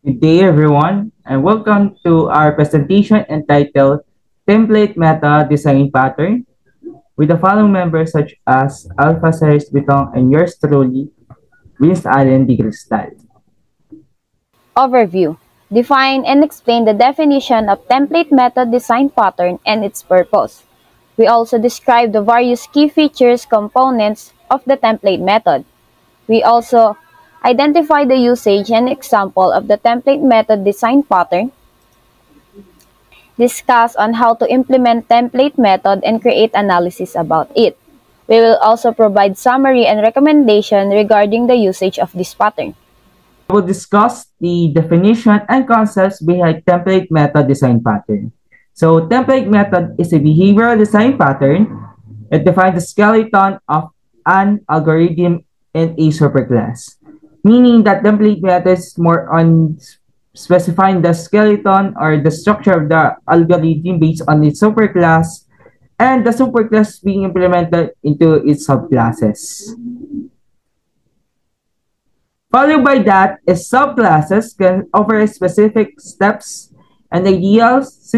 Good day, everyone, and welcome to our presentation entitled Template Meta Design Pattern with the following members such as Alpha Cyrus Bitong and yours truly, Vince Allen Di Cristal. Overview. Define and explain the definition of template method design pattern and its purpose. We also describe the various key features components of the template method. We also identify the usage and example of the template method design pattern, discuss on how to implement template method and create analysis about it. We will also provide summary and recommendation regarding the usage of this pattern. We will discuss the definition and concepts behind template method design pattern. So, template method is a behavioral design pattern. It defines the skeleton of an algorithm in a superclass, meaning that template method is more on specifying the skeleton or the structure of the algorithm based on its superclass and the superclass being implemented into its subclasses. Followed by that is subclasses can offer specific steps and ideals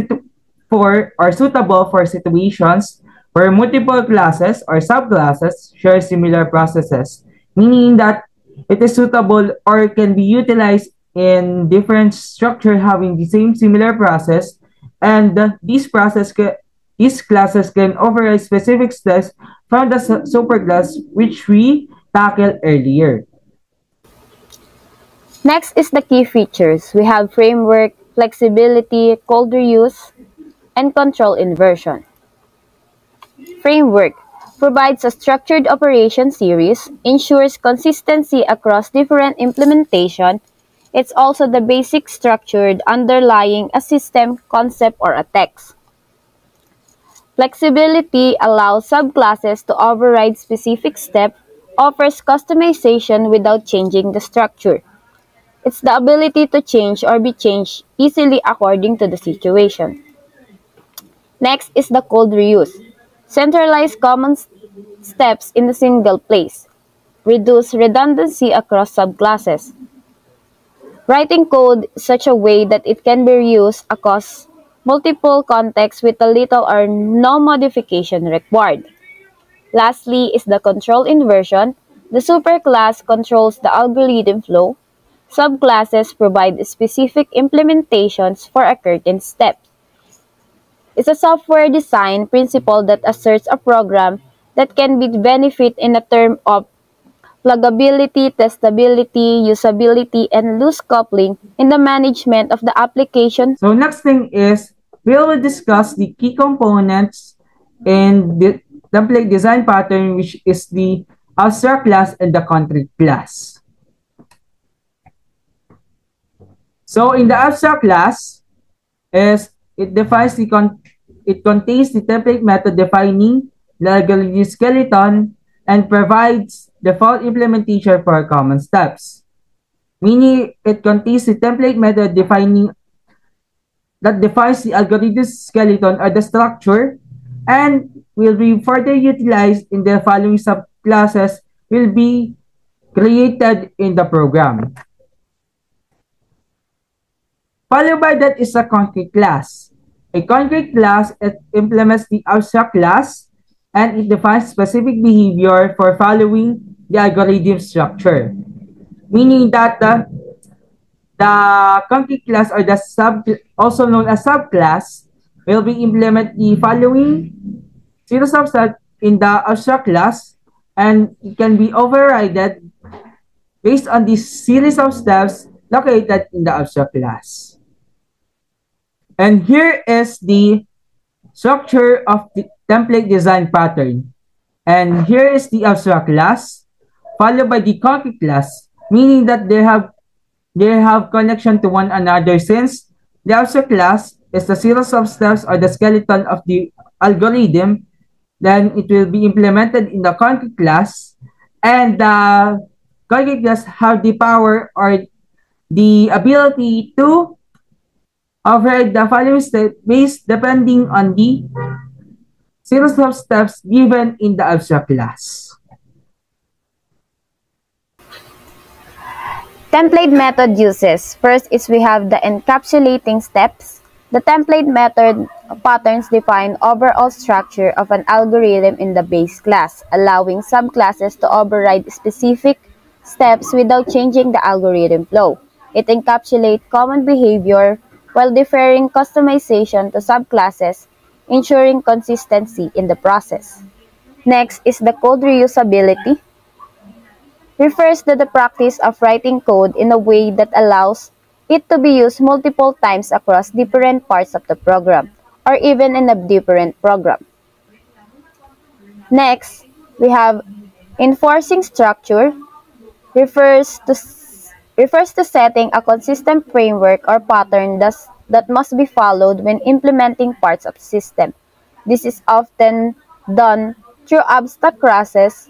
for or suitable for situations where multiple classes or subclasses share similar processes, meaning that it is suitable or can be utilized in different structure having the same similar process, and these classes can override specific steps from the superclass which we tackled earlier. Next is the key features. We have framework, flexibility, code reuse, and control inversion. Framework provides a structured operation series, ensures consistency across different implementation. It's also the basic structure underlying a system, concept, or a text. Flexibility allows subclasses to override specific steps, offers customization without changing the structure. It's the ability to change or be changed easily according to the situation. Next is the code reuse. Centralize common steps in a single place. Reduce redundancy across subclasses. Writing code such a way that it can be reused across multiple contexts with a little or no modification required. Lastly is the control inversion. The superclass controls the algorithm flow. Subclasses provide specific implementations for a certain step. It's a software design principle that asserts a program that can be benefit in a term of pluggability, testability, usability, and loose coupling in the management of the application. So next thing is we will discuss the key components in the template design pattern, which is the abstract class and the concrete class. So in the abstract class, it contains the template method defining the algorithm skeleton and provides default implementation for common steps. Meaning it contains the template method that defines the algorithm skeleton or the structure and will be further utilized in the following subclasses will be created in the program. Followed by that is a concrete class. A concrete class, it implements the abstract class and it defines specific behavior for following the algorithm structure. Meaning that the concrete class or the also known as subclass will be implement the following series of steps in the abstract class and it can be overridden based on this series of steps located in the abstract class. And here is the structure of the template design pattern. And here is the abstract class, followed by the concrete class, meaning that they have connection to one another since the abstract class is the series of steps or the skeleton of the algorithm. Then it will be implemented in the concrete class, and the concrete class have the power or the ability to override the following step based depending on the series of steps given in the abstract class. Template method uses. First is we have the encapsulating steps. The template method patterns define overall structure of an algorithm in the base class, allowing subclasses to override specific steps without changing the algorithm flow. It encapsulates common behavior while deferring customization to subclasses, ensuring consistency in the process. Next is the code reusability. Refers to the practice of writing code in a way that allows it to be used multiple times across different parts of the program, or even in a different program. Next, we have enforcing structure. Refers to setting a consistent framework or pattern that must be followed when implementing parts of the system. This is often done through abstract classes,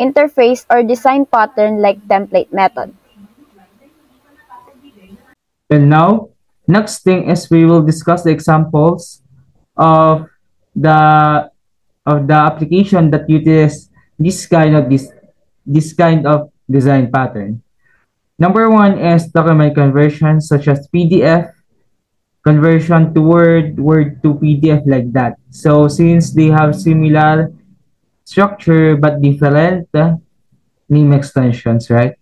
interface, or design pattern like template method. And now, next thing is we will discuss the examples of the application that utilizes this kind of design pattern. Number one is document conversion, such as PDF conversion to Word, Word to PDF, like that. So since they have similar structure but different name extensions, right?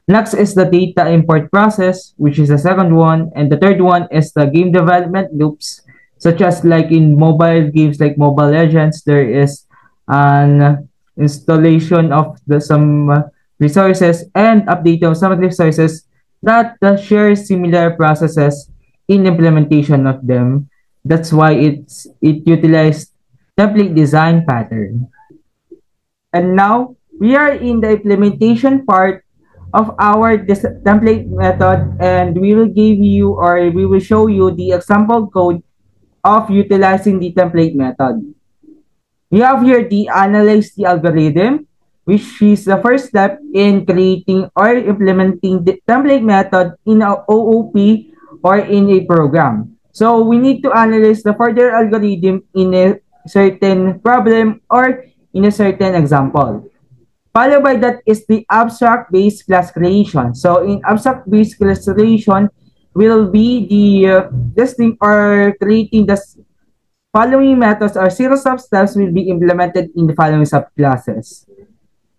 Next is the data import process, which is the second one. And the third one is the game development loops, such as like in mobile games like Mobile Legends, there is an installation of some resources and update of some resources that share similar processes in implementation of them. That's why it utilized template design pattern. And now we are in the implementation part of our template method, and we will give you, or we will show you, the example code of utilizing the template method. We have here the analyze the algorithm, which is the first step in creating or implementing the template method in a OOP or in a program. So we need to analyze the further algorithm in a certain problem or in a certain example. Followed by that is the abstract base class creation. So in abstract base class creation will be the testing or creating the following methods or series of steps will be implemented in the following subclasses.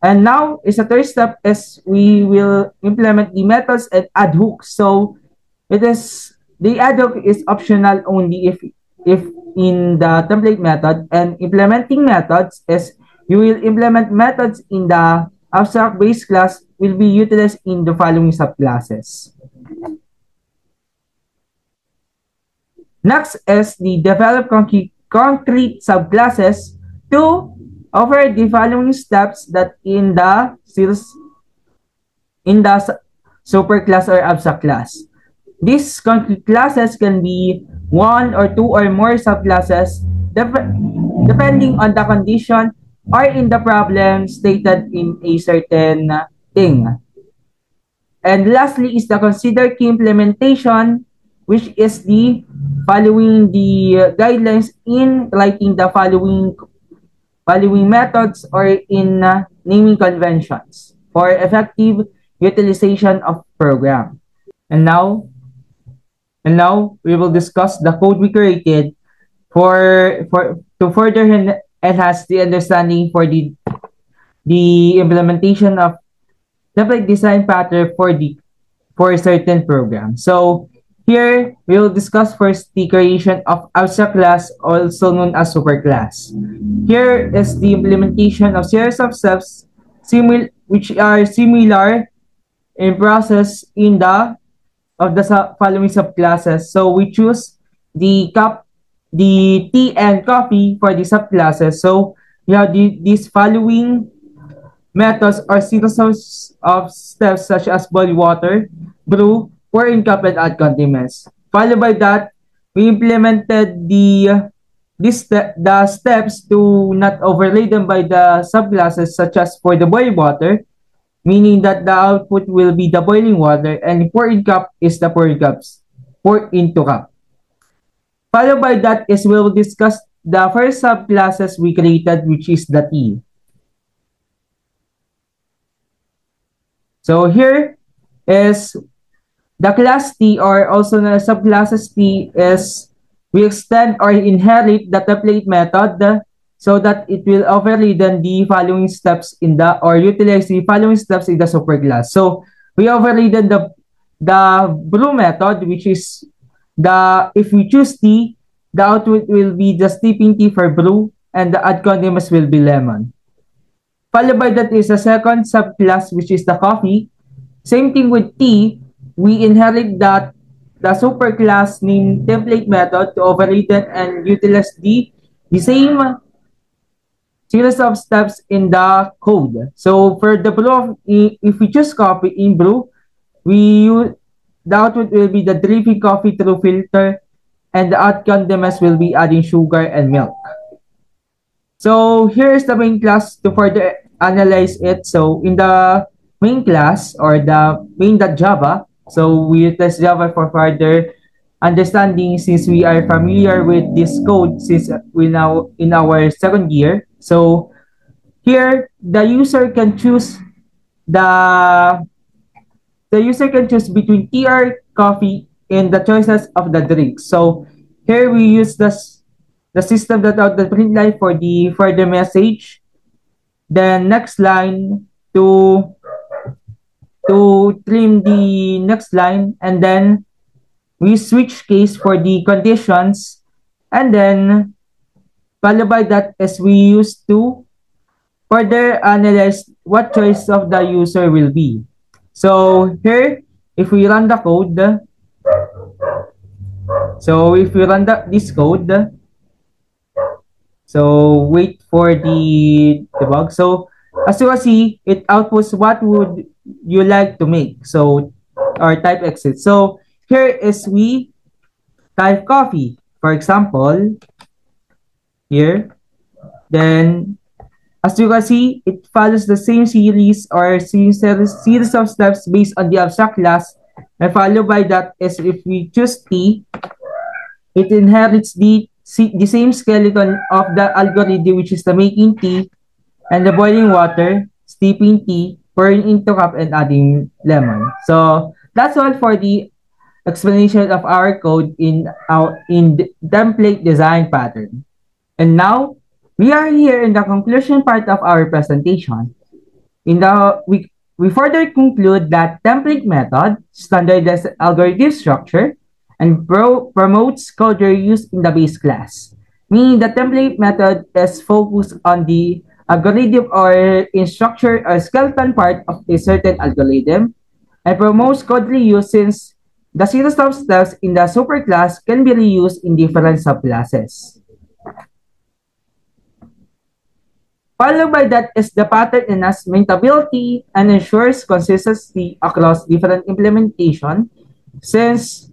And now is the third step is we will implement the methods and ad hoc. So it is the ad hoc is optional only if in the template method, and implementing methods is you will implement methods in the abstract base class will be utilized in the following subclasses. Next is the develop concrete subclasses to offer the following steps that in the superclass or abstract class. These concrete classes can be one or two or more subclasses depending on the condition or in the problem stated in a certain thing. And lastly is the consider key implementation, which is the following the guidelines in writing the following methods or in naming conventions for effective utilization of program. And now we will discuss the code we created to further enhance the understanding for the implementation of template design pattern for a certain program. So here we will discuss first the creation of abstract class, also known as superclass. Here is the implementation of series of steps which are similar in process in the following subclasses. So we choose the tea and coffee for the subclasses. So we have these following methods or series of steps such as boil water, brew, pour in cup, and add condiments. Followed by that, we implemented the steps to not overlay them by the subclasses, such as for the boil water, meaning that the output will be the boiling water, and pour in cup is the pour into cup. Followed by that is we'll discuss the first subclasses we created, which is the tea. So here is the class T, or also the subclasses T, is we extend or inherit the template method so that it will override the following steps in the, or utilize the following steps in the superclass. So we override the brew method, which is if we choose T, the output will be the steeping tea for brew, and the add condiments will be lemon. Followed by that is a second subclass, which is the coffee. Same thing with tea, we inherit the superclass named template method to override it and utilize the same series of steps in the code. So for the brew, if we choose coffee in brew, the output will be the dripping coffee through filter, and the add condiments will be adding sugar and milk. So here's the main class to further analyze it. So in the main class, or the main.java, so we utilize Java for further understanding, since we are familiar with this code since we now in our second year. So here the user can choose between tea or coffee in the choices of the drink. So here we use the system that out the print line for the message. Then next line to trim the next line, and then we switch case for the conditions, and then followed by that is we use to further analyze what choice of the user will be. So here, if we run the code, this code, so wait for the debug. So as you can see, it outputs what would you like to make. So, or type exit. So here is we type coffee, for example, here. Then as you can see, it follows the same series or series of steps based on the abstract class. And followed by that is if we choose T, it inherits the same skeleton of the algorithm, which is the making tea and the boiling water, steeping tea, pouring into cup, and adding lemon. So that's all for the explanation of our code in the template design pattern. And now we are here in the conclusion part of our presentation. We further conclude that template method standardizes algorithm structure and promotes code reuse in the base class, meaning the template method is focused on the algorithm or in structure or skeleton part of a certain algorithm, and promotes code reuse since the series of steps in the superclass can be reused in different subclasses. Followed by that is the pattern enhances maintainability and ensures consistency across different implementation, since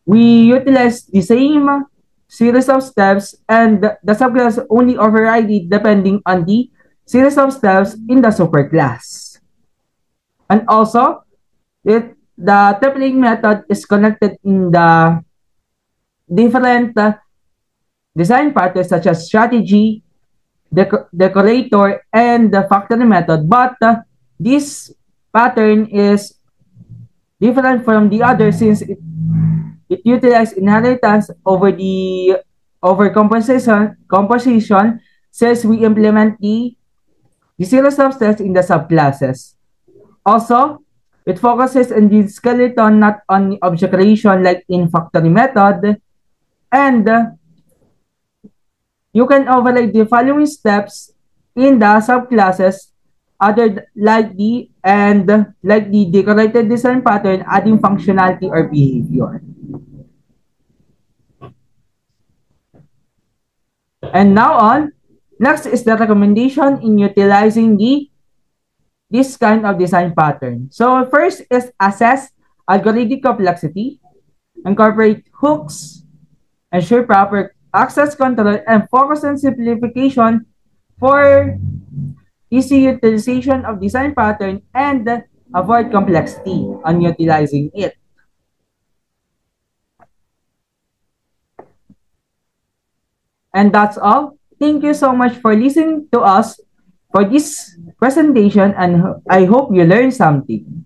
we utilize the same series of steps and the subclass only override it depending on the series of steps in the superclass. And also, the template method is connected in the different design patterns such as strategy, decorator, and the factory method, but this pattern is different from the other since it utilizes inheritance over composition since we implement the series of steps in the subclasses. Also, it focuses on the skeleton, not on the object creation like in factory method, and you can overlay the following steps in the subclasses like the decorated design pattern, adding functionality or behavior. And now on, next is the recommendation in utilizing this kind of design pattern. So first is assess algorithmic complexity, incorporate hooks, ensure proper access control, and focus on simplification for easy utilization of design pattern and avoid complexity on utilizing it. And that's all. Thank you so much for listening to us for this presentation, and I hope you learned something.